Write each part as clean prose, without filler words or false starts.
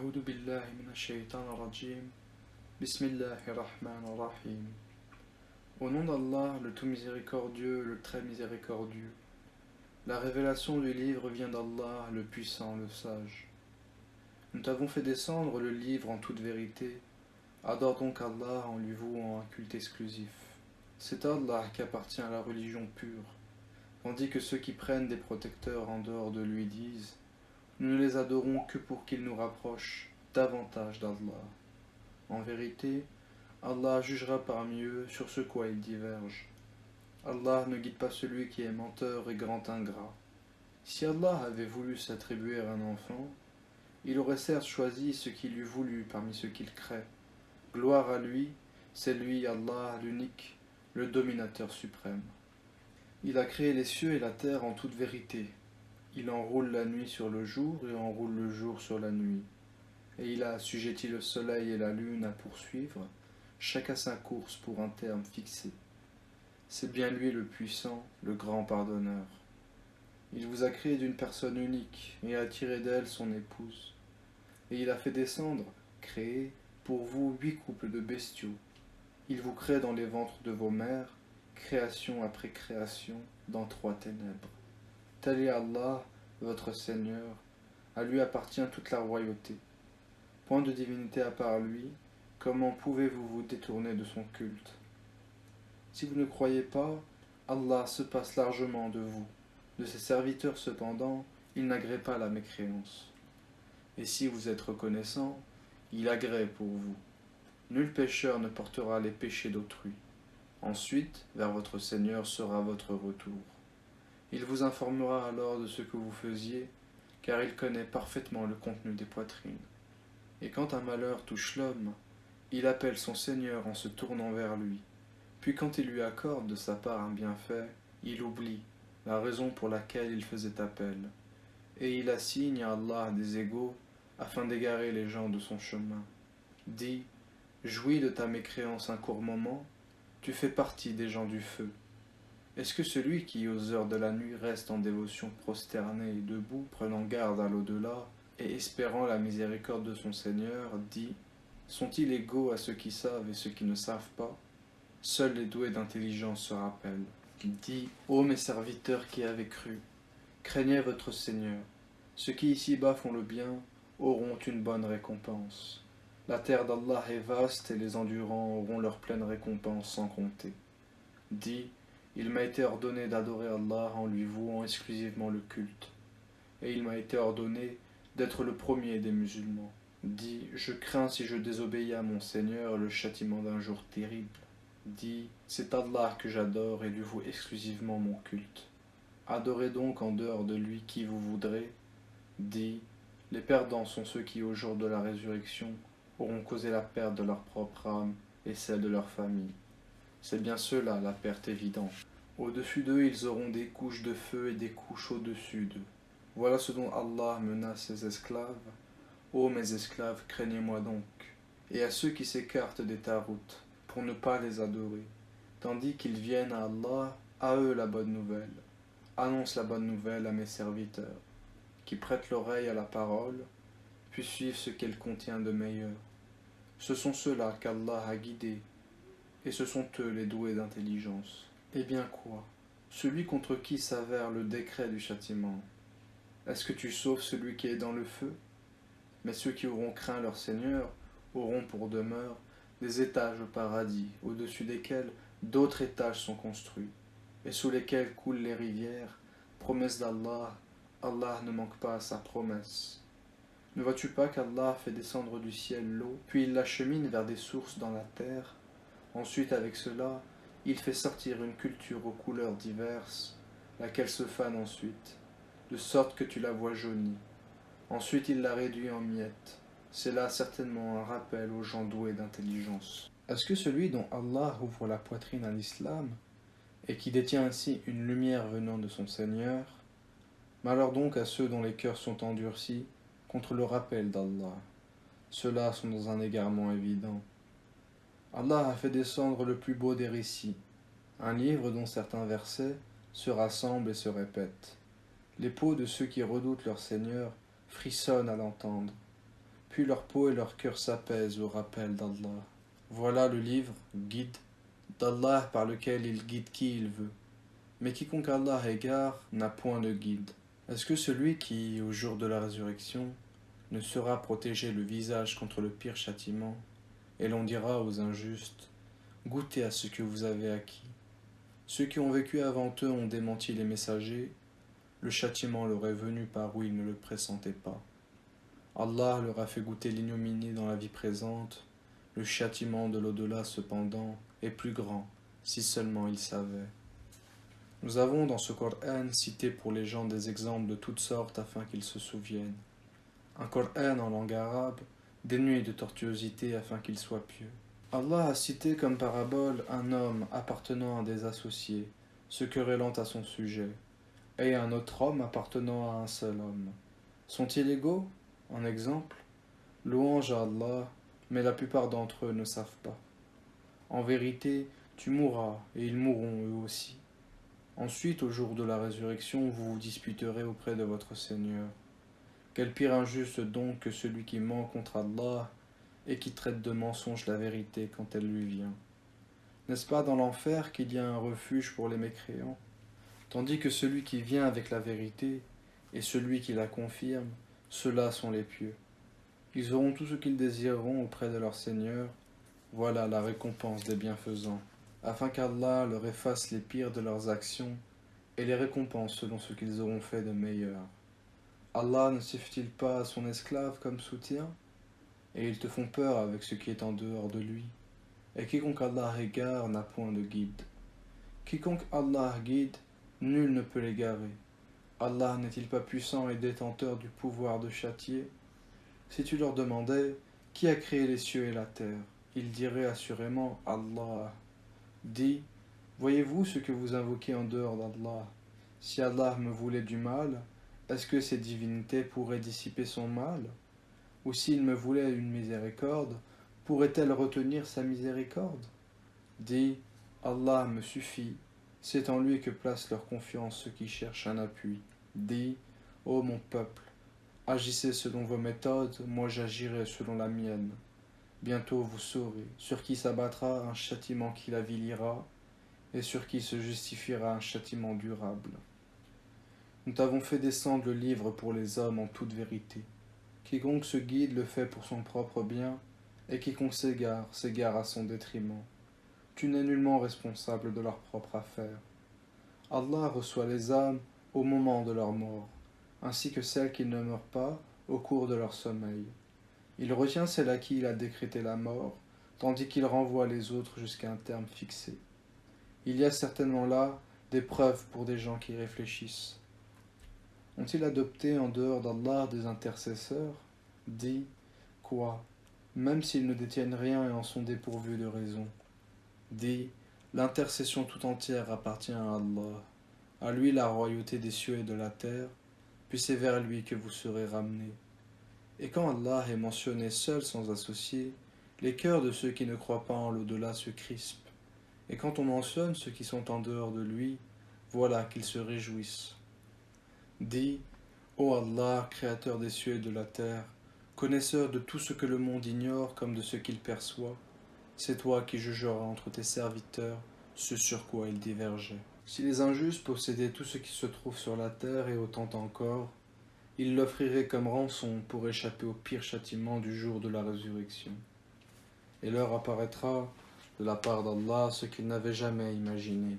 أعوذ بالله من الشيطان الرجيم. Bismillahirrahmanirrahim. Au nom d'Allah, le tout miséricordieux, le très miséricordieux. La révélation du livre vient d'Allah, le puissant, le sage. Nous t'avons fait descendre le livre en toute vérité. Adore donc Allah en lui vouant un culte exclusif. C'est Allah qui appartient à la religion pure, tandis que ceux qui prennent des protecteurs en dehors de lui disent: nous ne les adorons que pour qu'ils nous rapprochent davantage d'Allah. En vérité, Allah jugera parmi eux sur ce quoi ils divergent. Allah ne guide pas celui qui est menteur et grand ingrat. Si Allah avait voulu s'attribuer un enfant, il aurait certes choisi ce qu'il eût voulu parmi ceux qu'il crée. Gloire à lui, c'est lui Allah l'unique, le dominateur suprême. Il a créé les cieux et la terre en toute vérité. Il enroule la nuit sur le jour et enroule le jour sur la nuit. Et il a assujetti le soleil et la lune à poursuivre, chacun sa course pour un terme fixé. C'est bien lui le puissant, le grand pardonneur. Il vous a créé d'une personne unique et a tiré d'elle son épouse. Et il a fait descendre, créer, pour vous 8 couples de bestiaux. Il vous crée dans les ventres de vos mères, création après création, dans 3 ténèbres. Tel est Allah, votre Seigneur, à lui appartient toute la royauté. Point de divinité à part lui, comment pouvez-vous vous détourner de son culte? Si vous ne croyez pas, Allah se passe largement de vous. De ses serviteurs cependant, il n'agrée pas la mécréance. Et si vous êtes reconnaissant, il agrée pour vous. Nul pécheur ne portera les péchés d'autrui. Ensuite, vers votre Seigneur sera votre retour. Il vous informera alors de ce que vous faisiez, car il connaît parfaitement le contenu des poitrines. Et quand un malheur touche l'homme, il appelle son Seigneur en se tournant vers lui. Puis quand il lui accorde de sa part un bienfait, il oublie la raison pour laquelle il faisait appel. Et il assigne à Allah des égaux afin d'égarer les gens de son chemin. Dis, jouis de ta mécréance un court moment, tu fais partie des gens du feu. Est-ce que celui qui, aux heures de la nuit, reste en dévotion prosterné et debout, prenant garde à l'au-delà, et espérant la miséricorde de son Seigneur, dit: sont-ils égaux à ceux qui savent et ceux qui ne savent pas? Seuls les doués d'intelligence se rappellent. Dis, ô mes serviteurs qui avez cru, craignez votre Seigneur. Ceux qui ici-bas font le bien auront une bonne récompense. La terre d'Allah est vaste et les endurants auront leur pleine récompense sans compter. Dis, il m'a été ordonné d'adorer Allah en lui vouant exclusivement le culte. Et il m'a été ordonné d'être le premier des musulmans. Dis, je crains si je désobéis à mon Seigneur le châtiment d'un jour terrible. Dis, c'est Allah que j'adore et lui voue exclusivement mon culte. Adorez donc en dehors de lui qui vous voudrez. Dis, les perdants sont ceux qui au jour de la résurrection auront causé la perte de leur propre âme et celle de leur famille. C'est bien ceux-là la perte évidente. Au-dessus d'eux, ils auront des couches de feu et des couches au-dessus d'eux. Voilà ce dont Allah menace ses esclaves. Ô mes esclaves, craignez-moi donc. Et à ceux qui s'écartent des taroutes, pour ne pas les adorer, tandis qu'ils viennent à Allah, à eux la bonne nouvelle. Annonce la bonne nouvelle à mes serviteurs, qui prêtent l'oreille à la parole, puis suivent ce qu'elle contient de meilleur. Ce sont ceux-là qu'Allah a guidés, et ce sont eux les doués d'intelligence. Eh bien quoi? Celui contre qui s'avère le décret du châtiment. Est-ce que tu sauves celui qui est dans le feu? Mais ceux qui auront craint leur Seigneur auront pour demeure des étages au paradis, au-dessus desquels d'autres étages sont construits, et sous lesquels coulent les rivières, promesse d'Allah. Allah ne manque pas à sa promesse. Ne vois-tu pas qu'Allah fait descendre du ciel l'eau, puis il l'achemine vers des sources dans la terre? Ensuite, avec cela, il fait sortir une culture aux couleurs diverses, laquelle se fane ensuite, de sorte que tu la vois jaunie. Ensuite, il la réduit en miettes. C'est là certainement un rappel aux gens doués d'intelligence. Est-ce que celui dont Allah ouvre la poitrine à l'islam, et qui détient ainsi une lumière venant de son Seigneur, malheur donc à ceux dont les cœurs sont endurcis contre le rappel d'Allah. Ceux-là sont dans un égarement évident. Allah a fait descendre le plus beau des récits, un livre dont certains versets se rassemblent et se répètent. Les peaux de ceux qui redoutent leur Seigneur frissonnent à l'entendre. puis leur peau et leur cœur s'apaisent au rappel d'Allah. Voilà le livre, guide, d'Allah par lequel il guide qui il veut. Mais quiconque Allah égare n'a point de guide. Est-ce que celui qui, au jour de la résurrection, ne saura protéger le visage contre le pire châtiment, et l'on dira aux injustes, goûtez à ce que vous avez acquis. Ceux qui ont vécu avant eux ont démenti les messagers, le châtiment leur est venu par où ils ne le pressentaient pas. Allah leur a fait goûter l'ignominie dans la vie présente, le châtiment de l'au-delà cependant est plus grand, si seulement ils savaient. Nous avons dans ce Coran cité pour les gens des exemples de toutes sortes afin qu'ils se souviennent. Un Coran en langue arabe, dénué de tortuosité afin qu'il soit pieux. Allah a cité comme parabole un homme appartenant à des associés, se querellant à son sujet, et un autre homme appartenant à un seul homme. Sont-ils égaux? En exemple, louange à Allah, mais la plupart d'entre eux ne savent pas. En vérité, tu mourras, et ils mourront eux aussi. Ensuite, au jour de la résurrection, vous vous disputerez auprès de votre Seigneur. Quel pire injuste donc que celui qui ment contre Allah et qui traite de mensonge la vérité quand elle lui vient. N'est-ce pas dans l'enfer qu'il y a un refuge pour les mécréants, tandis que celui qui vient avec la vérité et celui qui la confirme, ceux-là sont les pieux. Ils auront tout ce qu'ils désireront auprès de leur Seigneur, voilà la récompense des bienfaisants, afin qu'Allah leur efface les pires de leurs actions et les récompense selon ce qu'ils auront fait de meilleur. Allah ne suffit-il pas à son esclave comme soutien? Et ils te font peur avec ce qui est en dehors de lui. Et quiconque Allah égare n'a point de guide. Quiconque Allah guide, nul ne peut l'égarer. Allah n'est-il pas puissant et détenteur du pouvoir de châtier? Si tu leur demandais, qui a créé les cieux et la terre? Ils diraient assurément Allah. Dis, voyez-vous ce que vous invoquez en dehors d'Allah? Si Allah me voulait du mal, est-ce que ces divinités pourraient dissiper son mal? Ou s'il me voulait une miséricorde, pourrait-elle retenir sa miséricorde? Dis, Allah me suffit, c'est en lui que placent leur confiance ceux qui cherchent un appui. Dis, ô mon peuple, agissez selon vos méthodes, moi j'agirai selon la mienne. Bientôt vous saurez sur qui s'abattra un châtiment qui l'avilira, et sur qui se justifiera un châtiment durable. Nous t'avons fait descendre le livre pour les hommes en toute vérité. Quiconque se guide le fait pour son propre bien, et quiconque s'égare, s'égare à son détriment. Tu n'es nullement responsable de leur propre affaire. Allah reçoit les âmes au moment de leur mort, ainsi que celles qui ne meurent pas au cours de leur sommeil. Il retient celles à qui il a décrété la mort, tandis qu'il renvoie les autres jusqu'à un terme fixé. Il y a certainement là des preuves pour des gens qui réfléchissent. Ont-ils adopté en dehors d'Allah des intercesseurs? Dis, quoi? Même s'ils ne détiennent rien et en sont dépourvus de raison. Dis, l'intercession tout entière appartient à Allah. À lui la royauté des cieux et de la terre, puis c'est vers lui que vous serez ramenés. Et quand Allah est mentionné seul sans associé, les cœurs de ceux qui ne croient pas en l'au-delà se crispent. Et quand on mentionne ceux qui sont en dehors de lui, voilà qu'ils se réjouissent. Dis, ô Allah, créateur des cieux et de la terre, connaisseur de tout ce que le monde ignore comme de ce qu'il perçoit, c'est toi qui jugeras entre tes serviteurs ce sur quoi ils divergeaient. Si les injustes possédaient tout ce qui se trouve sur la terre et autant encore, ils l'offriraient comme rançon pour échapper au pire châtiment du jour de la résurrection. Et leur apparaîtra de la part d'Allah ce qu'ils n'avaient jamais imaginé.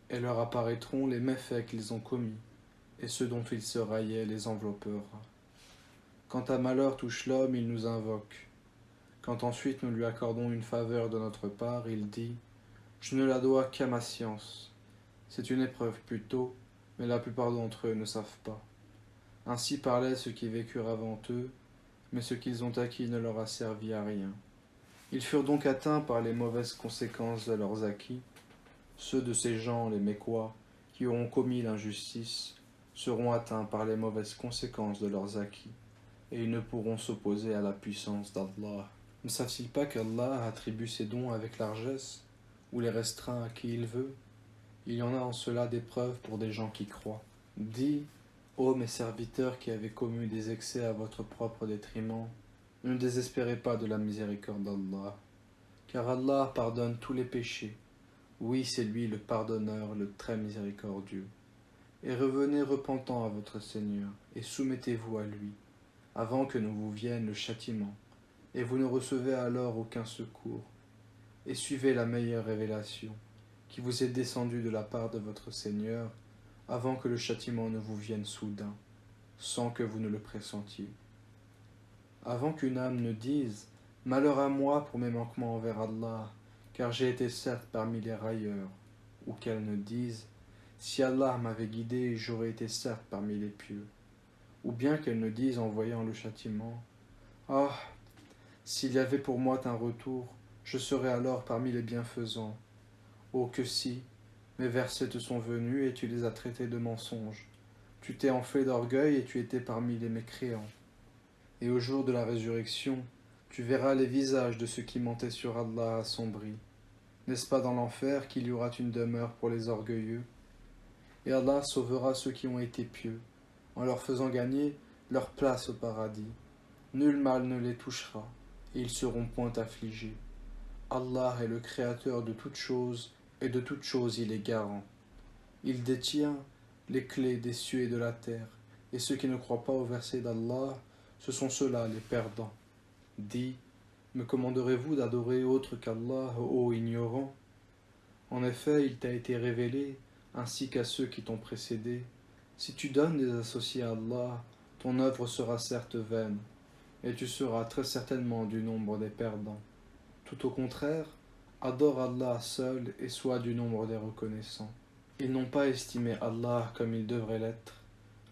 Et leur apparaîtront les méfaits qu'ils ont commis, et ce dont ils se raillaient les enveloppera. Quand un malheur touche l'homme, il nous invoque. Quand ensuite nous lui accordons une faveur de notre part, il dit « Je ne la dois qu'à ma science. » C'est une épreuve plutôt, mais la plupart d'entre eux ne savent pas. Ainsi parlaient ceux qui vécurent avant eux, mais ce qu'ils ont acquis ne leur a servi à rien. Ils furent donc atteints par les mauvaises conséquences de leurs acquis. Ceux de ces gens, les Mécois, qui auront commis l'injustice, seront atteints par les mauvaises conséquences de leurs acquis, et ils ne pourront s'opposer à la puissance d'Allah. Ne savent-ils pas qu'Allah attribue ses dons avec largesse, ou les restreint à qui il veut? Il y en a en cela des preuves pour des gens qui croient. Dis, Ô mes serviteurs qui avez commis des excès à votre propre détriment, ne désespérez pas de la miséricorde d'Allah, car Allah pardonne tous les péchés. Oui, c'est lui le pardonneur, le très miséricordieux. Et revenez repentant à votre Seigneur, et soumettez-vous à lui, avant que ne vous vienne le châtiment, et vous ne recevez alors aucun secours. Et suivez la meilleure révélation, qui vous est descendue de la part de votre Seigneur, avant que le châtiment ne vous vienne soudain, sans que vous ne le pressentiez. Avant qu'une âme ne dise « Malheur à moi pour mes manquements envers Allah, car j'ai été certes parmi les railleurs », ou qu'elle ne dise « Si Allah m'avait guidé, j'aurais été certes parmi les pieux », ou bien qu'elle ne dise en voyant le châtiment « Ah, s'il y avait pour moi un retour, je serais alors parmi les bienfaisants. Oh que si, mes versets te sont venus et tu les as traités de mensonges. Tu t'es enflé d'orgueil et tu étais parmi les mécréants. Et au jour de la résurrection, tu verras les visages de ceux qui mentaient sur Allah assombris. N'est-ce pas dans l'enfer qu'il y aura une demeure pour les orgueilleux? Et Allah sauvera ceux qui ont été pieux, en leur faisant gagner leur place au paradis. Nul mal ne les touchera, et ils seront point affligés. Allah est le créateur de toutes choses, et de toutes choses il est garant. Il détient les clés des cieux et de la terre, et ceux qui ne croient pas au verset d'Allah, ce sont ceux-là les perdants. Dis, me commanderez-vous d'adorer autre qu'Allah, ô ignorant? En effet, il t'a été révélé, ainsi qu'à ceux qui t'ont précédé. Si tu donnes des associés à Allah, ton œuvre sera certes vaine, et tu seras très certainement du nombre des perdants. Tout au contraire, adore Allah seul et sois du nombre des reconnaissants. Ils n'ont pas estimé Allah comme il devrait l'être,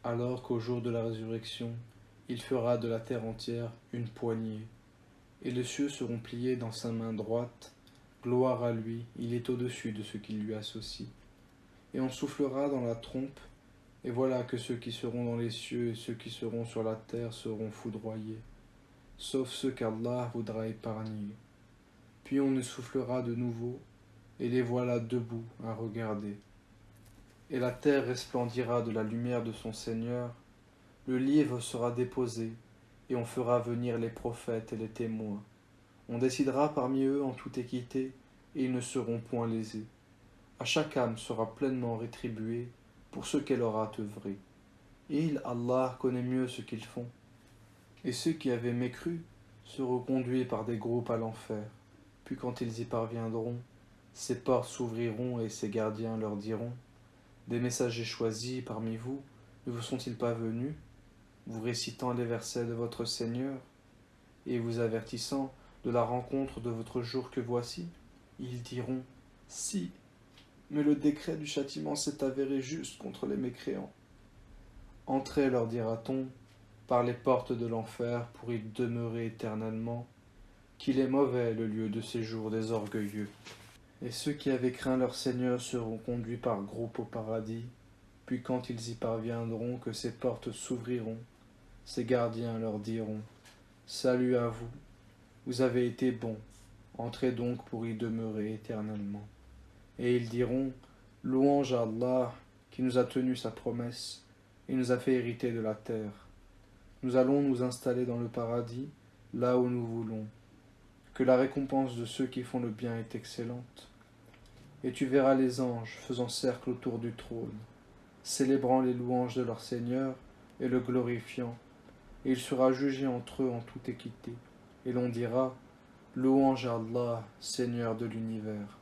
alors qu'au jour de la résurrection, il fera de la terre entière une poignée, et les cieux seront pliés dans sa main droite. Gloire à lui, il est au-dessus de ce qui lui associe. Et on soufflera dans la trompe, et voilà que ceux qui seront dans les cieux et ceux qui seront sur la terre seront foudroyés, sauf ceux qu'Allah voudra épargner. Puis on soufflera de nouveau, et les voilà debout à regarder. Et la terre resplendira de la lumière de son Seigneur, le livre sera déposé, et on fera venir les prophètes et les témoins. On décidera parmi eux en toute équité, et ils ne seront point lésés. À chaque âme sera pleinement rétribuée pour ce qu'elle aura œuvré. Il, Allah, connaît mieux ce qu'ils font. Et ceux qui avaient mécru seront conduits par des groupes à l'enfer. Puis quand ils y parviendront, ses portes s'ouvriront et ses gardiens leur diront « Des messagers choisis parmi vous, ne vous sont-ils pas venus, vous récitant les versets de votre Seigneur, et vous avertissant de la rencontre de votre jour que voici ?» Ils diront « Si, mais le décret du châtiment s'est avéré juste contre les mécréants. » Entrez, leur dira-t-on, par les portes de l'enfer pour y demeurer éternellement, qu'il est mauvais le lieu de séjour des orgueilleux. Et ceux qui avaient craint leur Seigneur seront conduits par groupes au paradis, puis quand ils y parviendront que ces portes s'ouvriront, ces gardiens leur diront « Salut à vous, vous avez été bons, entrez donc pour y demeurer éternellement. » Et ils diront « Louange à Allah qui nous a tenu sa promesse et nous a fait hériter de la terre. Nous allons nous installer dans le paradis, là où nous voulons. Que la récompense de ceux qui font le bien est excellente. Et tu verras les anges faisant cercle autour du trône, célébrant les louanges de leur Seigneur et le glorifiant, et il sera jugé entre eux en toute équité. Et l'on dira, louange à Allah, Seigneur de l'univers.